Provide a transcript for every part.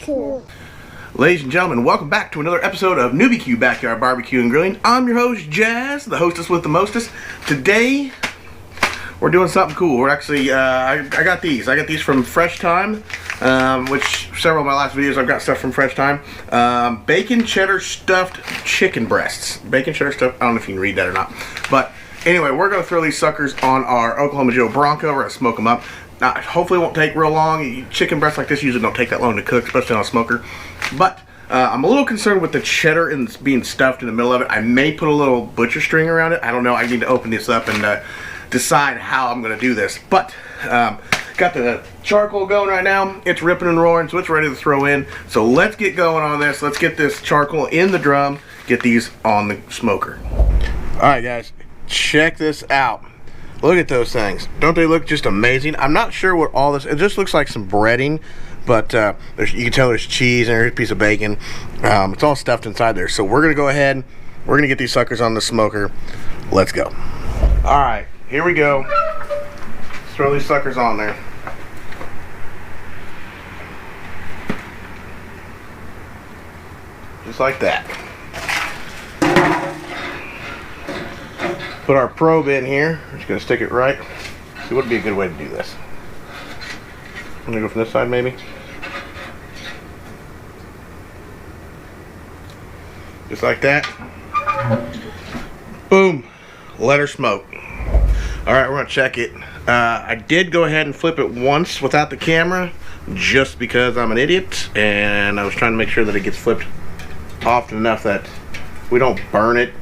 Barbecue. Ladies and gentlemen, welcome back to another episode of NewbieQ Backyard Barbecue and Grilling. I'm your host, Jazz, the hostess with the mostest. Today, we're doing something cool. We're actually, I got these from Fresh Thyme, which several of my last videos I've got stuff from Fresh Thyme. Bacon cheddar stuffed chicken breasts. Bacon cheddar stuffed, I don't know if you can read that or not. But anyway, we're going to throw these suckers on our Oklahoma Joe Bronco. We're going to smoke them up. Now, hopefully it won't take real long. Chicken breasts like this usually don't take that long to cook, especially on a smoker. But I'm a little concerned with the cheddar and being stuffed in the middle of it. I may put a little butcher string around it. I don't know. I need to open this up and decide how I'm going to do this. But got the charcoal going right now. It's ripping and roaring, so it's ready to throw in. So let's get going on this. Let's get this charcoal in the drum. Get these on the smoker. All right, guys. Check this out. Look at those things. Don't they look just amazing? I'm not sure what all this... It just looks like some breading, but you can tell there's cheese and there's a piece of bacon. It's all stuffed inside there. So we're going to go ahead. We're going to get these suckers on the smoker. Let's go. All right. Here we go. Let's throw these suckers on there. Just like that. Put our probe in here. We're just going to stick it right. See what would be a good way to do this. I'm going to go from this side maybe. Just like that. Boom. Let her smoke. Alright, we're going to check it. I did go ahead and flip it once without the camera just because I'm an idiot, and I was trying to make sure that it gets flipped often enough that we don't burn it,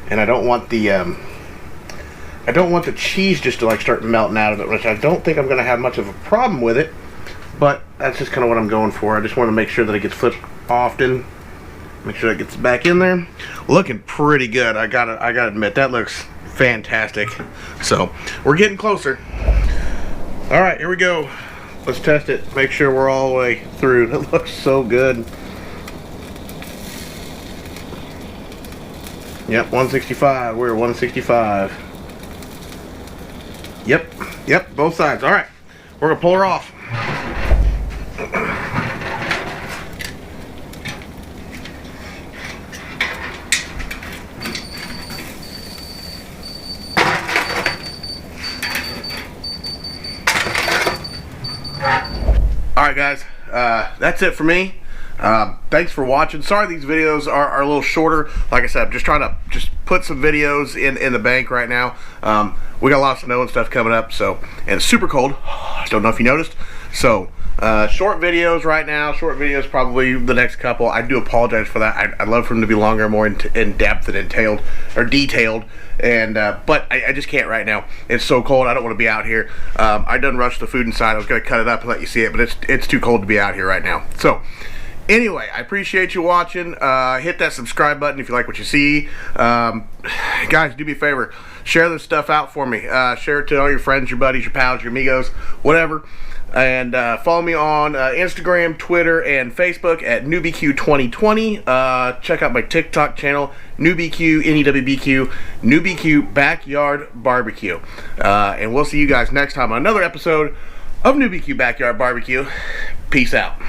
and I don't want the cheese just to like start melting out of it, which I don't think I'm going to have much of a problem with it, but that's just kind of what I'm going for. I just want to make sure that it gets flipped often. Make sure it gets back in there. Looking pretty good. I gotta admit, that looks fantastic. So we're getting closer. All right, here we go. Let's test it. Make sure we're all the way through. It looks so good. Yep, 165. We're 165. Yep, both sides. All right, we're gonna pull her off. All right, guys, that's it for me. Thanks for watching. Sorry these videos are a little shorter. Like I said, I'm just trying to put some videos in the bank right now. We got a lot of snow and stuff coming up, so, and it's super cold. I don't know if you noticed. So short videos right now. Short videos probably the next couple. I do apologize for that. I'd love for them to be longer, more in depth and detailed. And but I just can't right now. It's so cold. I don't want to be out here. I done rushed the food inside. I was gonna cut it up and let you see it, but it's too cold to be out here right now. So anyway, I appreciate you watching. Hit that subscribe button if you like what you see. Guys, do me a favor. Share this stuff out for me. Share it to all your friends, your buddies, your pals, your amigos, whatever. And follow me on Instagram, Twitter, and Facebook at NewbieQ2020. Check out my TikTok channel, NewbieQ, NEWBQ, NewbieQ Backyard Barbecue. And we'll see you guys next time on another episode of NewbieQ Backyard Barbecue. Peace out.